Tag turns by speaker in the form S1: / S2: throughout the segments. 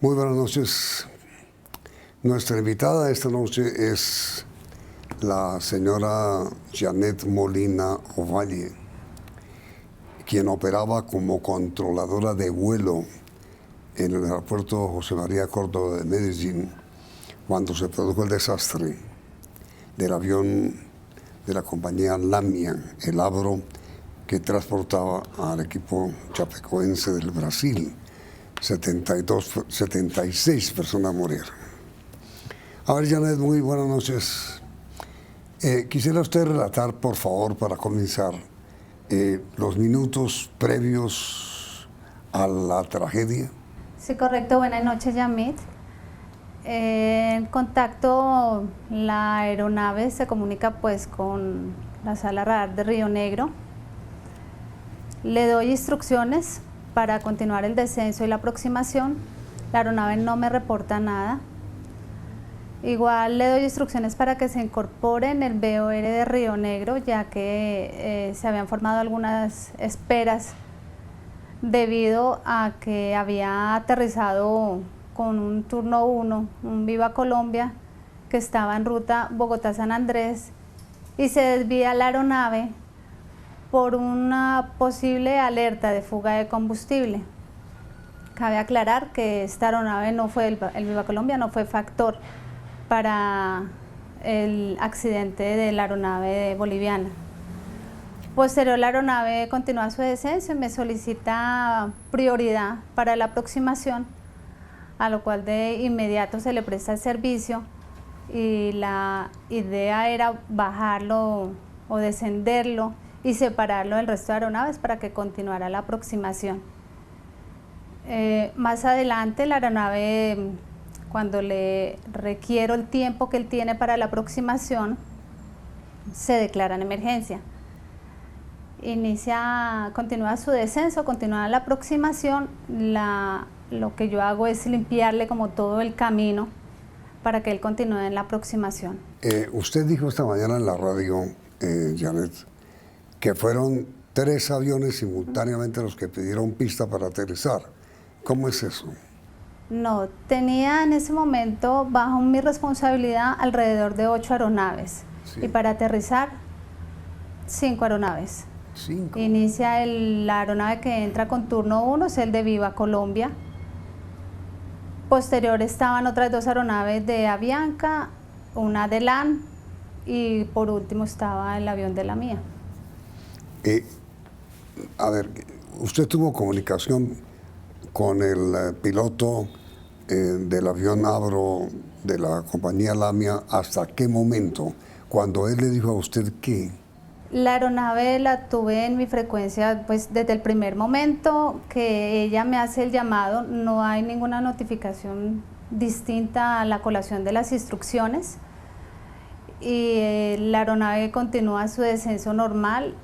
S1: Muy buenas noches. Nuestra invitada esta noche es la señora Janet Molina Ovalle, quien operaba como controladora de vuelo en el aeropuerto José María Córdoba de Medellín cuando se produjo el desastre del avión de la compañía Lamia, el Abro, que transportaba al equipo chapecoense del Brasil. 76 personas murieron. A ver, Janet, muy buenas noches. Quisiera usted relatar, por favor, para comenzar, los minutos previos a la tragedia.
S2: Sí, correcto. Buenas noches, Yamit. En contacto, la aeronave se comunica pues con la sala radar de Río Negro. Le doy instrucciones para continuar el descenso y la aproximación. La aeronave no me reporta nada. Igual le doy instrucciones para que se incorpore en el BOR de Río Negro, ya que se habían formado algunas esperas debido a que había aterrizado con un turno 1, un Viva Colombia, que estaba en ruta Bogotá-San Andrés, y se desvía la aeronave por una posible alerta de fuga de combustible. Cabe aclarar que esta aeronave no fue, el Viva Colombia no fue factor para el accidente de la aeronave boliviana. Posterior, la aeronave continúa su descenso y me solicita prioridad para la aproximación, a lo cual de inmediato se le presta el servicio, y la idea era bajarlo o descenderlo y separarlo del resto de aeronaves para que continuara la aproximación. Más adelante, la aeronave, cuando le requiero el tiempo que él tiene para la aproximación, se declara en emergencia. Continúa su descenso, continúa la aproximación. Lo que yo hago es limpiarle como todo el camino para que él continúe en la aproximación.
S1: Usted dijo esta mañana en la radio, Janet, que fueron 3 aviones simultáneamente los que pidieron pista para aterrizar. ¿Cómo es eso?
S2: No, tenía en ese momento bajo mi responsabilidad alrededor de 8 aeronaves, sí, y para aterrizar 5 aeronaves.
S1: 5.
S2: Inicia la aeronave que entra con turno 1, es el de Viva Colombia. Posterior estaban otras 2 aeronaves de Avianca, una de LAN, y por último estaba el avión de la mía.
S1: A ver, usted tuvo comunicación con el piloto del avión Abro de la compañía Lamia, ¿hasta qué momento? Cuando él le dijo a usted qué.
S2: La aeronave la tuve en mi frecuencia pues desde el primer momento que ella me hace el llamado. No hay ninguna notificación distinta a la colación de las instrucciones, y la aeronave continúa su descenso normal,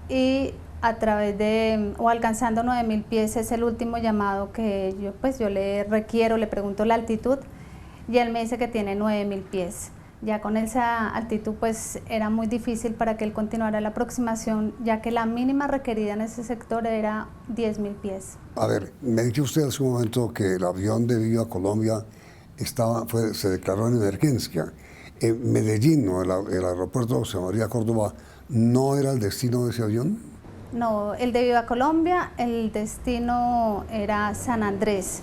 S2: y a través de, o alcanzando 9.000 pies, es el último llamado que yo le requiero, le pregunto la altitud, y él me dice que tiene 9.000 pies. Ya con esa altitud pues era muy difícil para que él continuara la aproximación, ya que la mínima requerida en ese sector era 10.000 pies.
S1: A ver, me dijo usted hace un momento que el avión de Viva Colombia se declaró en emergencia. Medellín, ¿no? El aeropuerto José María Córdoba, ¿no era el destino de ese avión?
S2: No, el de Viva Colombia, el destino era San Andrés.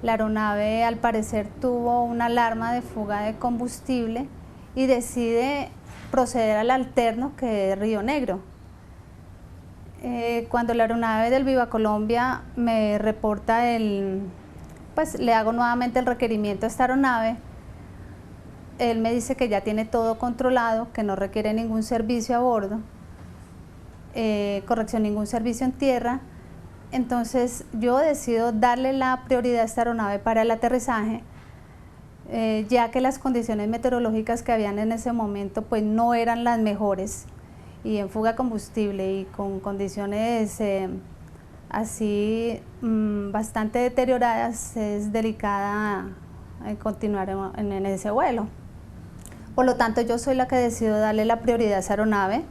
S2: La aeronave al parecer tuvo una alarma de fuga de combustible y decide proceder al alterno, que es Río Negro. Cuando la aeronave del Viva Colombia me reporta pues le hago nuevamente el requerimiento a esta aeronave, él me dice que ya tiene todo controlado, que no requiere ningún servicio a bordo, ningún servicio en tierra. Entonces yo decido darle la prioridad a esta aeronave para el aterrizaje, ya que las condiciones meteorológicas que habían en ese momento pues no eran las mejores, y en fuga de combustible y con condiciones así bastante deterioradas, es delicada continuar en ese vuelo. Por lo tanto, yo soy la que decido darle la prioridad a esa aeronave.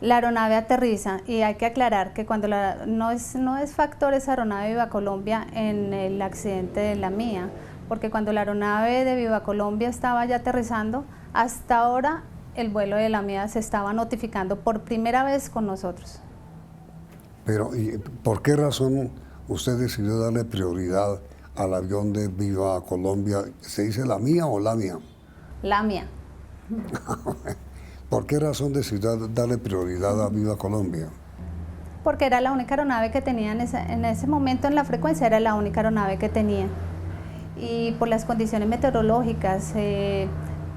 S2: La aeronave aterriza y hay que aclarar que cuando no es factor esa aeronave de Viva Colombia en el accidente de la mía, porque cuando la aeronave de Viva Colombia estaba ya aterrizando, hasta ahora el vuelo de la mía se estaba notificando por primera vez con nosotros.
S1: Pero, ¿y por qué razón usted decidió darle prioridad al avión de Viva Colombia? ¿Se dice la mía o la mía?
S2: La mía.
S1: ¿Por qué razón decidió darle prioridad a Viva Colombia?
S2: Porque era la única aeronave que tenía en ese momento en la frecuencia, era la única aeronave que tenía. Y por las condiciones meteorológicas,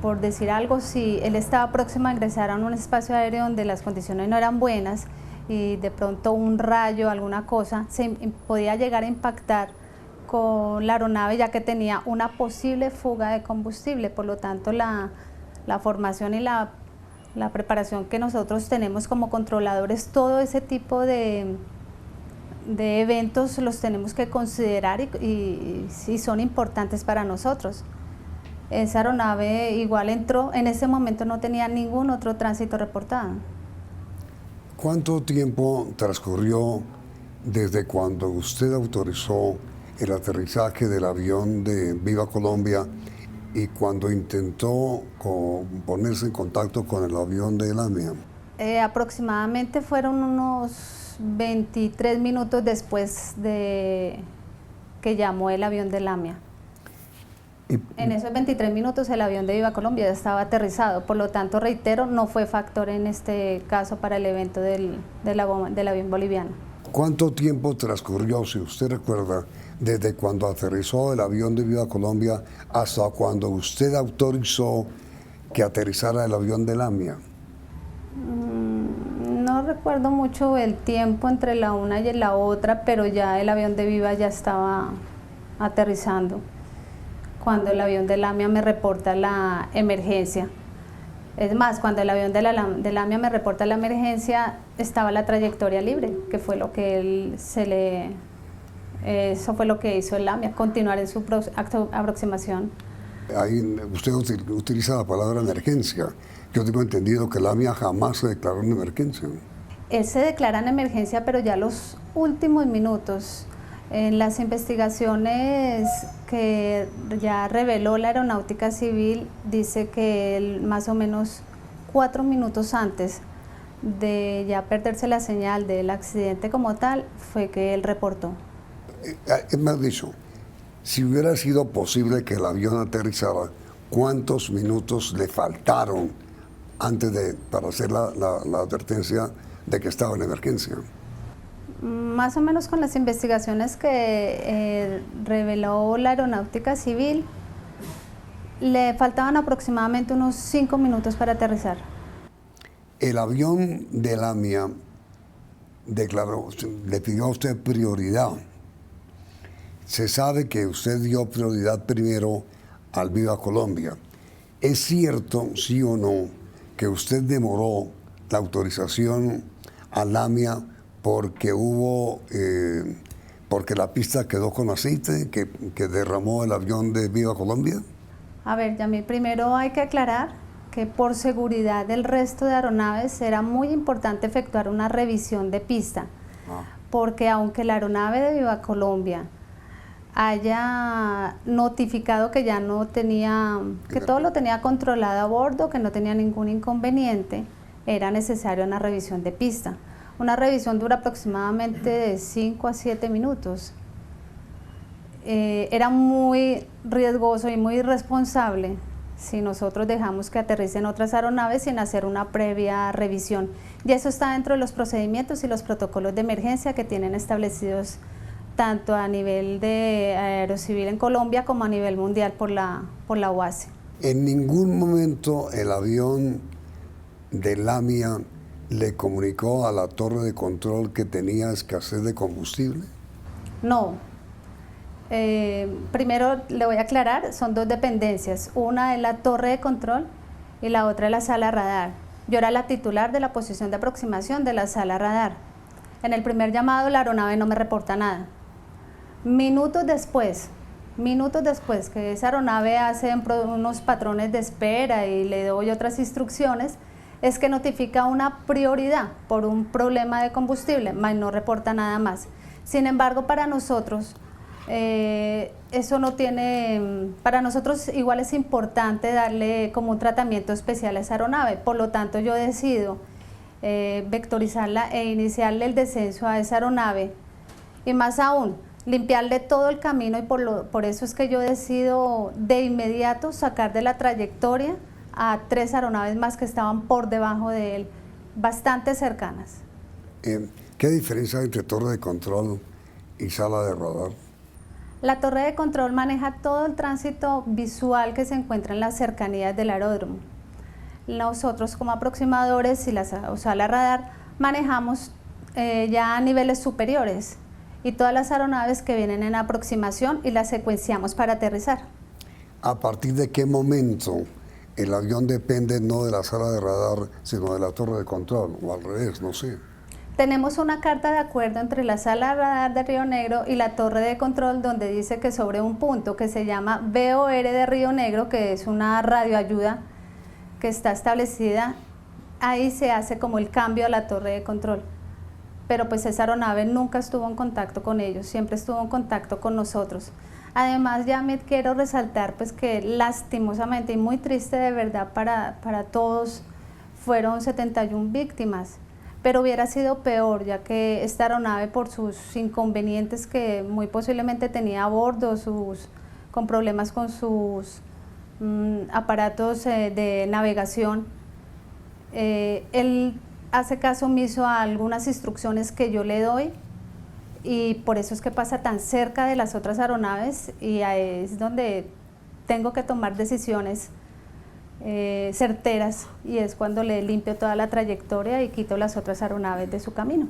S2: por decir algo, si él estaba próximo a ingresar a un espacio aéreo donde las condiciones no eran buenas y de pronto un rayo, alguna cosa, podía llegar a impactar con la aeronave ya que tenía una posible fuga de combustible. Por lo tanto, la formación y la preparación que nosotros tenemos como controladores, todo ese tipo de eventos los tenemos que considerar y son importantes para nosotros. Esa aeronave igual entró, en ese momento no tenía ningún otro tránsito reportado.
S1: ¿Cuánto tiempo transcurrió desde cuando usted autorizó el aterrizaje del avión de Viva Colombia y cuando intentó ponerse en contacto con el avión de Lamia?
S2: Aproximadamente fueron unos 23 minutos después de que llamó el avión de Lamia. En esos 23 minutos el avión de Viva Colombia ya estaba aterrizado, por lo tanto, reitero, no fue factor en este caso para el evento del avión boliviano.
S1: ¿Cuánto tiempo transcurrió, si usted recuerda, desde cuando aterrizó el avión de Viva Colombia hasta cuando usted autorizó que aterrizara el avión de Lamia?
S2: No recuerdo mucho el tiempo entre la una y la otra, pero ya el avión de Viva ya estaba aterrizando cuando el avión de Lamia me reporta la emergencia. Es más, cuando el avión de Lamia me reporta la emergencia, estaba la trayectoria libre, que fue lo que eso fue lo que hizo el Lamia, continuar en su aproximación.
S1: Ahí usted utiliza la palabra emergencia. Yo tengo entendido que Lamia jamás se declaró en emergencia.
S2: Él se declara en emergencia, pero ya los últimos minutos. En las investigaciones que ya reveló la Aeronáutica Civil, dice que él, más o menos 4 minutos antes de ya perderse la señal del accidente como tal, fue que él reportó.
S1: Es más dicho, si hubiera sido posible que el avión aterrizara, ¿cuántos minutos le faltaron antes para hacer la advertencia de que estaba en emergencia?
S2: Más o menos con las investigaciones que reveló la Aeronáutica Civil, le faltaban aproximadamente unos 5 minutos para aterrizar.
S1: El avión de Lamia le pidió a usted prioridad. Se sabe que usted dio prioridad primero al Viva Colombia. ¿Es cierto, sí o no, que usted demoró la autorización a Lamia porque porque la pista quedó con aceite que derramó el avión de Viva Colombia?
S2: A ver, Yamil, primero hay que aclarar que por seguridad del resto de aeronaves era muy importante efectuar una revisión de pista, porque aunque la aeronave de Viva Colombia haya notificado que ya no tenía, que todo lo tenía controlado a bordo, que no tenía ningún inconveniente, era necesaria una revisión de pista. Una revisión dura aproximadamente de 5 a 7 minutos. Era muy riesgoso y muy irresponsable si nosotros dejamos que aterricen otras aeronaves sin hacer una previa revisión. Y eso está dentro de los procedimientos y los protocolos de emergencia que tienen establecidos tanto a nivel de Aerocivil en Colombia como a nivel mundial por la OASE.
S1: En ningún momento el avión de Lamia le comunicó a la torre de control que tenía escasez de combustible.
S2: No. Primero le voy a aclarar, son dos dependencias. Una es la torre de control y la otra es la sala radar. Yo era la titular de la posición de aproximación de la sala radar. En el primer llamado la aeronave no me reporta nada. Minutos después que esa aeronave hace unos patrones de espera y le doy otras instrucciones, es que notifica una prioridad por un problema de combustible, mas no reporta nada más. Sin embargo, para nosotros, eso no tiene, para nosotros igual es importante darle como un tratamiento especial a esa aeronave, por lo tanto yo decido vectorizarla e iniciarle el descenso a esa aeronave y más aún, limpiarle todo el camino y por eso es que yo decido de inmediato sacar de la trayectoria a 3 aeronaves más que estaban por debajo de él, bastante cercanas.
S1: ¿Qué diferencia hay entre torre de control y sala de radar?
S2: La torre de control maneja todo el tránsito visual que se encuentra en las cercanías del aeródromo. Nosotros como aproximadores y la sala radar manejamos ya a niveles superiores y todas las aeronaves que vienen en aproximación y las secuenciamos para aterrizar.
S1: ¿A partir de qué momento el avión depende no de la sala de radar, sino de la torre de control, o al revés, no sé?
S2: Tenemos una carta de acuerdo entre la sala de radar de Río Negro y la torre de control donde dice que sobre un punto que se llama VOR de Río Negro, que es una radioayuda que está establecida, ahí se hace como el cambio a la torre de control. Pero pues esa aeronave nunca estuvo en contacto con ellos, siempre estuvo en contacto con nosotros. Además, Yamit, quiero resaltar pues que lastimosamente y muy triste de verdad para todos, fueron 71 víctimas, pero hubiera sido peor, ya que esta aeronave por sus inconvenientes que muy posiblemente tenía a bordo, con problemas con sus aparatos de navegación, él hace caso omiso a algunas instrucciones que yo le doy y por eso es que pasa tan cerca de las otras aeronaves y ahí es donde tengo que tomar decisiones certeras y es cuando le limpio toda la trayectoria y quito las otras aeronaves de su camino.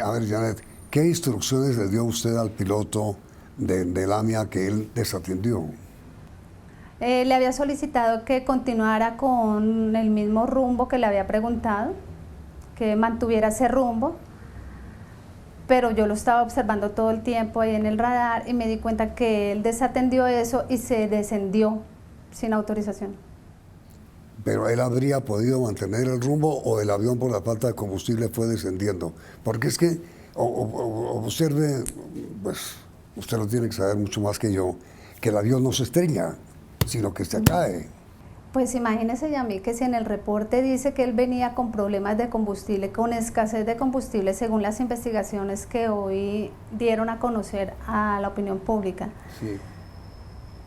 S1: A ver, Janet, ¿qué instrucciones le dio usted al piloto de Lamia que él desatendió?
S2: Le había solicitado que continuara con el mismo rumbo que le había preguntado, que mantuviera ese rumbo, pero yo lo estaba observando todo el tiempo ahí en el radar y me di cuenta que él desatendió eso y se descendió sin autorización.
S1: ¿Pero él habría podido mantener el rumbo o el avión por la falta de combustible fue descendiendo? Porque es que, observe, pues usted lo tiene que saber mucho más que yo, que el avión no se estrella, sino que se cae.
S2: Pues imagínese, Yamil, que si en el reporte dice que él venía con problemas de combustible, con escasez de combustible, según las investigaciones que hoy dieron a conocer a la opinión pública,
S1: sí,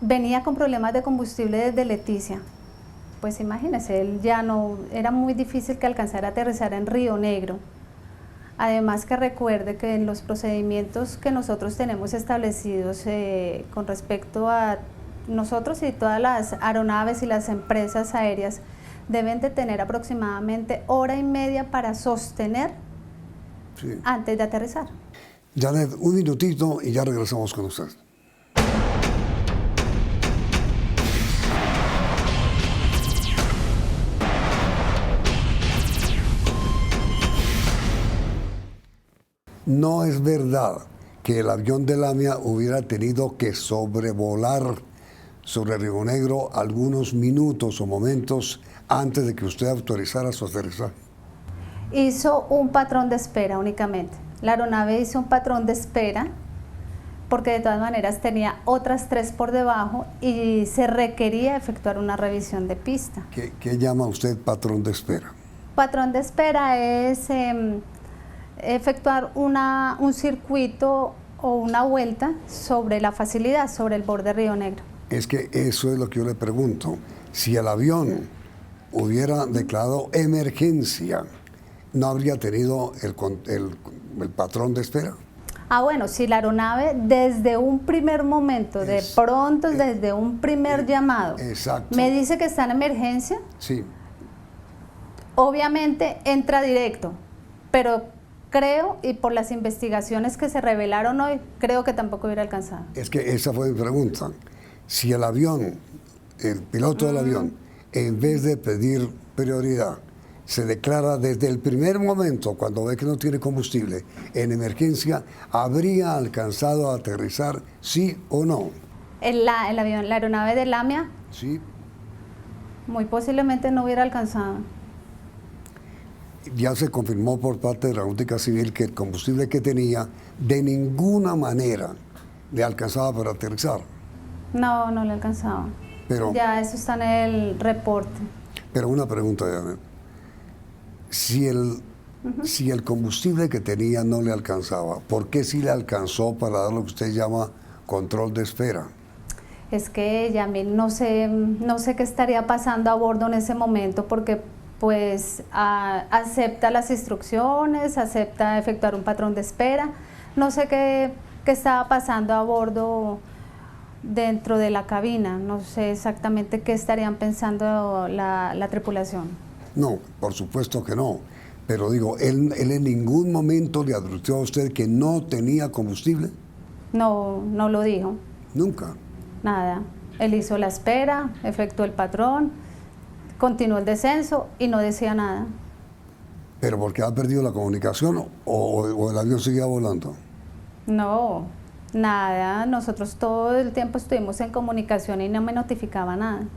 S2: venía con problemas de combustible desde Leticia. Pues imagínese, él ya no, era muy difícil que alcanzara a aterrizar en Río Negro. Además que recuerde que en los procedimientos que nosotros tenemos establecidos con respecto a nosotros y todas las aeronaves y las empresas aéreas deben de tener aproximadamente 1:30 para sostener
S1: sí,
S2: antes de aterrizar.
S1: Janet, un minutito y ya regresamos con usted. No es verdad que el avión de Lamia hubiera tenido que sobrevolar sobre Río Negro algunos minutos o momentos antes de que usted autorizara su aterrizaje.
S2: Hizo un patrón de espera únicamente. La aeronave hizo un patrón de espera porque de todas maneras tenía otras 3 por debajo y se requería efectuar una revisión de pista.
S1: ¿Qué llama usted patrón de espera?
S2: Patrón de espera es efectuar un circuito o una vuelta sobre la facilidad, sobre el borde de Río Negro.
S1: Es que eso es lo que yo le pregunto. Si el avión hubiera declarado emergencia, ¿no habría tenido el patrón de espera?
S2: Ah, bueno, si la aeronave desde un primer momento, desde un primer llamado,
S1: exacto,
S2: me dice que está en emergencia,
S1: sí,
S2: obviamente entra directo, pero creo, y por las investigaciones que se revelaron hoy, creo que tampoco hubiera alcanzado.
S1: Es que esa fue mi pregunta. Si el avión, el piloto del avión, en vez de pedir prioridad, se declara desde el primer momento, cuando ve que no tiene combustible, en emergencia, ¿habría alcanzado a aterrizar, sí o no?
S2: El avión, la aeronave de Lamia,
S1: Sí.
S2: muy posiblemente no hubiera alcanzado.
S1: ya se confirmó por parte de la Aeronáutica Civil que el combustible que tenía de ninguna manera le alcanzaba para aterrizar.
S2: No, no le alcanzaba.
S1: Pero,
S2: Ya eso está en el reporte.
S1: pero una pregunta, Janet. Si el combustible que tenía no le alcanzaba, ¿por qué sí le alcanzó para dar lo que usted llama control de espera?
S2: Es que Yamit, no sé qué estaría pasando a bordo en ese momento porque pues acepta las instrucciones, acepta efectuar un patrón de espera. No sé qué estaba pasando a bordo dentro de la cabina, no sé exactamente qué estarían pensando la tripulación.
S1: No, por supuesto que no. Pero digo, ¿él en ningún momento le advirtió a usted que no tenía combustible?
S2: No, no lo dijo,
S1: Nunca.
S2: nada. Él hizo la espera, efectuó el patrón, continuó el descenso y no decía nada.
S1: ¿Pero porque ha perdido la comunicación o el avión seguía volando?
S2: No, nada. Nosotros todo el tiempo estuvimos en comunicación y no me notificaba nada.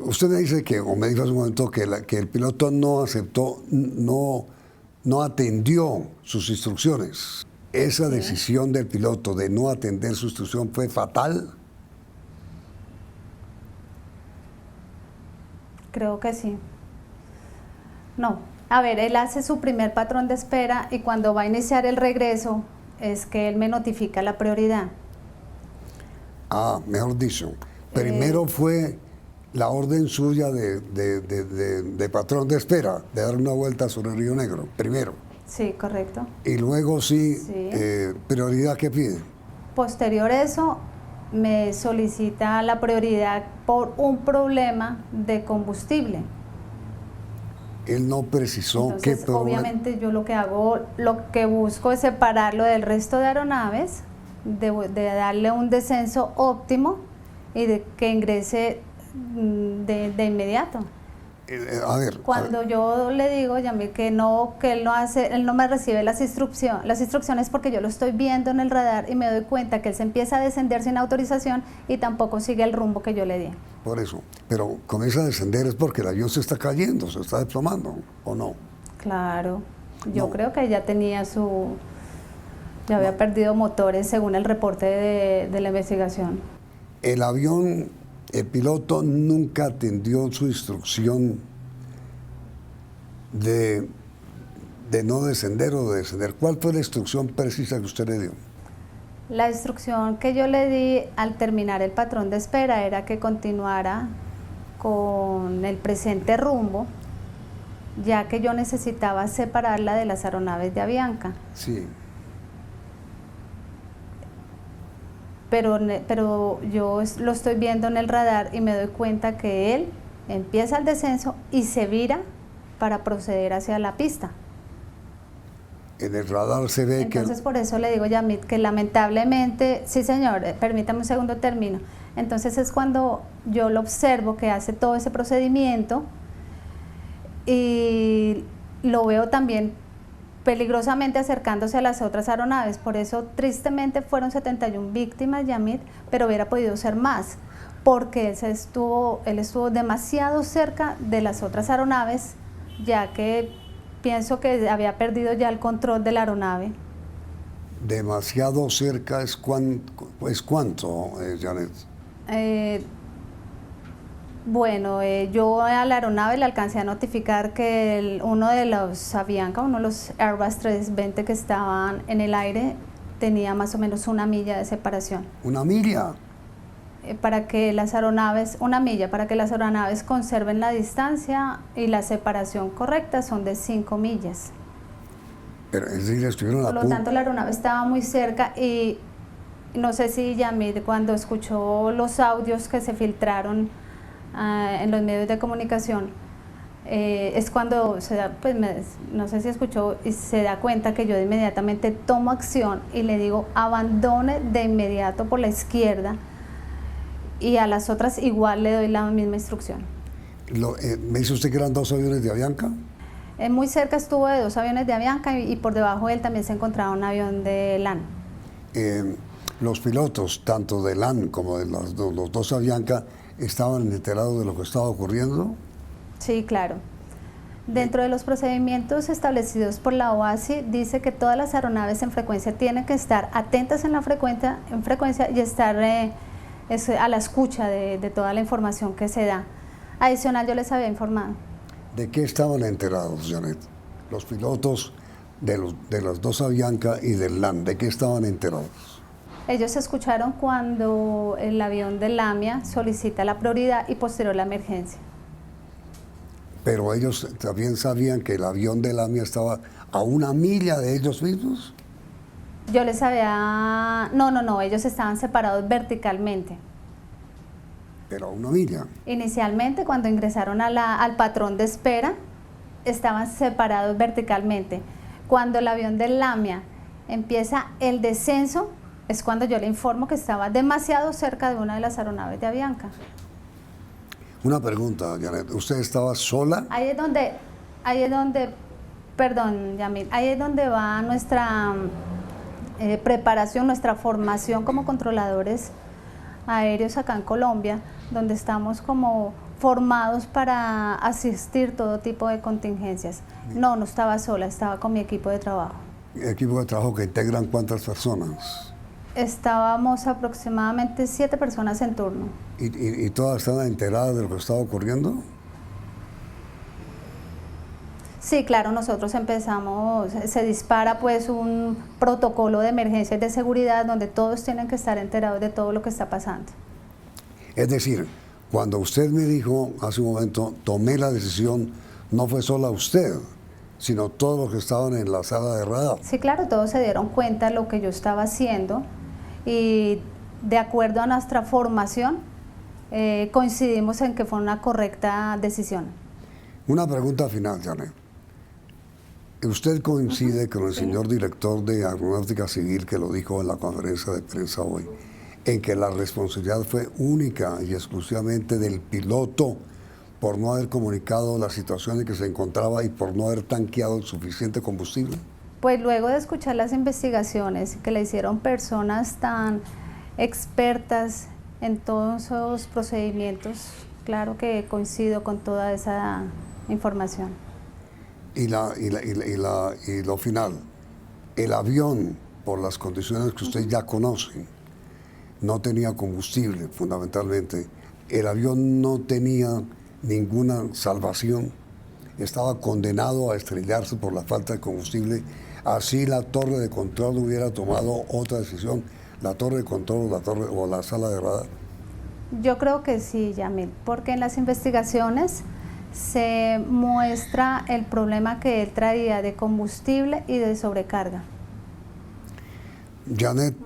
S1: Usted me dice que, o me dijo hace un momento, que el piloto no aceptó, no atendió sus instrucciones. ¿Esa decisión del piloto de no atender su instrucción fue fatal?
S2: Creo que sí. No. A ver, él hace su primer patrón de espera y cuando va a iniciar el regreso es que él me notifica la prioridad.
S1: Ah, mejor dicho, primero fue la orden suya de patrón de espera, de dar una vuelta sobre el Río Negro, primero.
S2: Sí, correcto.
S1: Y luego sí,
S2: Sí.
S1: prioridad que pide.
S2: Posterior a eso, me solicita la prioridad por un problema de combustible.
S1: Él no precisó qué
S2: Entonces,
S1: problema.
S2: obviamente yo lo que hago, lo que busco es separarlo del resto de aeronaves, de darle un descenso óptimo y de que ingrese de inmediato.
S1: A ver,
S2: Cuando yo le digo, Yamil, que él no hace, él no me recibe las instrucciones porque yo lo estoy viendo en el radar y me doy cuenta que él se empieza a descender sin autorización y tampoco sigue el rumbo que yo le di.
S1: por eso. Pero comienza a descender es porque el avión se está cayendo, se está desplomando, ¿o no?
S2: Claro, yo
S1: No.
S2: creo que ya tenía ya había perdido motores según el reporte de la investigación.
S1: El avión, el piloto nunca atendió su instrucción de no descender o de descender. ¿Cuál fue la instrucción precisa que usted le dio?
S2: La instrucción que yo le di al terminar el patrón de espera era que continuara con el presente rumbo, ya que yo necesitaba separarla de las aeronaves de Avianca.
S1: Sí.
S2: Pero yo lo estoy viendo en el radar y me doy cuenta que él empieza el descenso y se vira para proceder hacia la pista.
S1: En el radar se ve
S2: Entonces por eso le digo, Yamit, que lamentablemente, sí señor, permítame un segundo término. Entonces es cuando yo lo observo que hace todo ese procedimiento y lo veo también peligrosamente acercándose a las otras aeronaves. Por eso tristemente fueron 71 víctimas, Yamit, pero hubiera podido ser más, porque él estuvo demasiado cerca de las otras aeronaves, ya que pienso que había perdido ya el control de la aeronave.
S1: que demasiado cerca es cuánto, Janet.
S2: Bueno, yo a la aeronave le alcancé a notificar que uno de los Avianca, uno de los Airbus 320 que estaban en el aire, tenía más o menos 1 milla de separación.
S1: ¿Una milla?
S2: Para que las aeronaves, 1 milla, para que las aeronaves conserven la distancia y la separación correcta son de 5 millas.
S1: Pero es decir, estuvieron a
S2: Por lo
S1: punto.
S2: tanto, la aeronave estaba muy cerca y no sé si Yamid, cuando escuchó los audios que se filtraron en los medios de comunicación, es cuando se da, pues no sé si escuchó y se da cuenta que yo de inmediatamente tomo acción y le digo abandone de inmediato por la izquierda y a las otras igual le doy la misma instrucción.
S1: ¿Me dice usted que eran 2 aviones de Avianca?
S2: Muy cerca estuvo de 2 aviones de Avianca y por debajo de él también se encontraba un avión de LAN.
S1: Los pilotos, tanto de LAN como de los 2 Avianca, ¿estaban enterados de lo que estaba ocurriendo?
S2: Sí, claro. Dentro de los procedimientos establecidos por la OASI, dice que todas las aeronaves en frecuencia tienen que estar atentas en frecuencia y estar a la escucha de toda la información que se da. Adicional, yo les había informado.
S1: ¿De qué estaban enterados, Janet? Los pilotos de las dos Avianca y del LAN, ¿de qué estaban enterados?
S2: Ellos escucharon cuando el avión de Lamia solicita la prioridad y posterior la emergencia.
S1: Pero ellos también sabían que el avión de Lamia estaba a 1 milla de ellos mismos.
S2: Yo les había... No, ellos estaban separados verticalmente.
S1: Pero a 1 milla.
S2: Inicialmente, cuando ingresaron al patrón de espera, estaban separados verticalmente. Cuando el avión de Lamia empieza el descenso, es cuando yo le informo que estaba demasiado cerca de una de las aeronaves de Avianca.
S1: Una pregunta, Janet, ¿usted estaba sola?
S2: Ahí es donde, perdón, Yamil, ahí es donde va nuestra preparación, nuestra formación como controladores aéreos acá en Colombia, donde estamos como formados para asistir todo tipo de contingencias. No estaba sola, estaba con mi equipo de trabajo.
S1: ¿Equipo de trabajo que integran cuántas personas?
S2: Estábamos aproximadamente 7 personas en turno.
S1: ¿Y todas estaban enteradas de lo que estaba ocurriendo?
S2: Sí, claro, nosotros empezamos, se dispara pues un protocolo de emergencia y de seguridad donde todos tienen que estar enterados de todo lo que está pasando.
S1: Es decir, cuando usted me dijo hace un momento, tomé la decisión, no fue sola usted, sino todos los que estaban en la sala de radar.
S2: Sí, claro, todos se dieron cuenta de lo que yo estaba haciendo y de acuerdo a nuestra formación coincidimos en que fue una correcta decisión.
S1: Una pregunta final, Janet. ¿Usted coincide con el señor director de Aeronáutica Civil que lo dijo en la conferencia de prensa hoy, en que la responsabilidad fue única y exclusivamente del piloto por no haber comunicado la situación en que se encontraba y por no haber tanqueado el suficiente combustible?
S2: Pues luego de escuchar las investigaciones que le hicieron personas tan expertas en todos esos procedimientos, claro que coincido con toda esa información.
S1: Y lo final, el avión, por las condiciones que usted ya conoce, no tenía combustible, fundamentalmente. El avión no tenía ninguna salvación, estaba condenado a estrellarse por la falta de combustible. Así la torre de control hubiera tomado otra decisión, la torre de control o la sala de radar.
S2: Yo creo que sí, Yamil, porque en las investigaciones se muestra el problema que él traía de combustible y de sobrecarga.
S1: Janet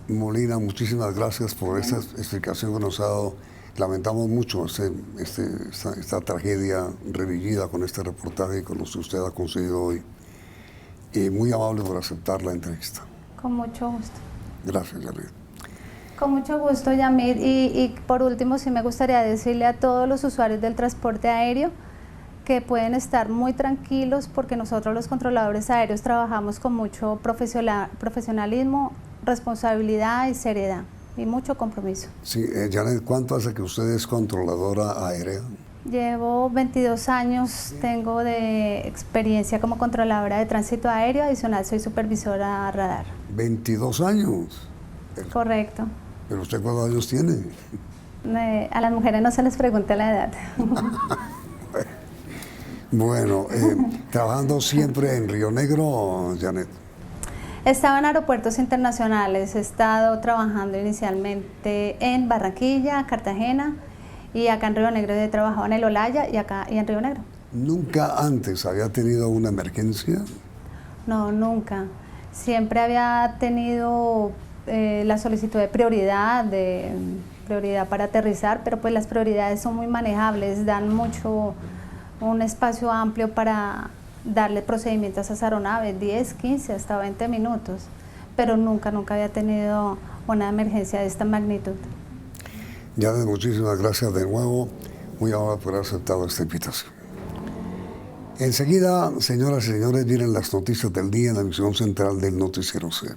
S1: Molina, muchísimas gracias por esta explicación que nos ha dado. Lamentamos mucho esta tragedia revivida con este reportaje y con lo que usted ha conseguido hoy. Y muy amable por aceptar la entrevista.
S2: Con mucho gusto.
S1: Gracias, Janet.
S2: Con mucho gusto, Yamil. Y por último, sí me gustaría decirle a todos los usuarios del transporte aéreo que pueden estar muy tranquilos porque nosotros los controladores aéreos trabajamos con mucho profesionalismo, responsabilidad y seriedad y mucho compromiso.
S1: Sí, Janet, ¿cuánto hace que usted es controladora aérea?
S2: Llevo 22 años, tengo de experiencia como controladora de tránsito aéreo, adicional soy supervisora radar.
S1: ¿22 años?
S2: Correcto.
S1: ¿Pero usted cuántos años tiene?
S2: A las mujeres no se les pregunta la edad.
S1: Bueno, trabajando siempre en Río Negro, Janet.
S2: He estado en aeropuertos internacionales, he estado trabajando inicialmente en Barranquilla, Cartagena, y acá en Río Negro he trabajado en el Olaya y en Río Negro.
S1: ¿Nunca antes había tenido una emergencia?
S2: No, nunca. Siempre había tenido la solicitud de prioridad para aterrizar, pero pues las prioridades son muy manejables, dan un espacio amplio para darle procedimientos a esas aeronaves, 10, 15, hasta 20 minutos, pero nunca había tenido una emergencia de esta magnitud.
S1: Janet, muchísimas gracias de nuevo, muy amable por haber aceptado esta invitación. Enseguida, señoras y señores, vienen las noticias del día en la emisión central del Noticiero CB.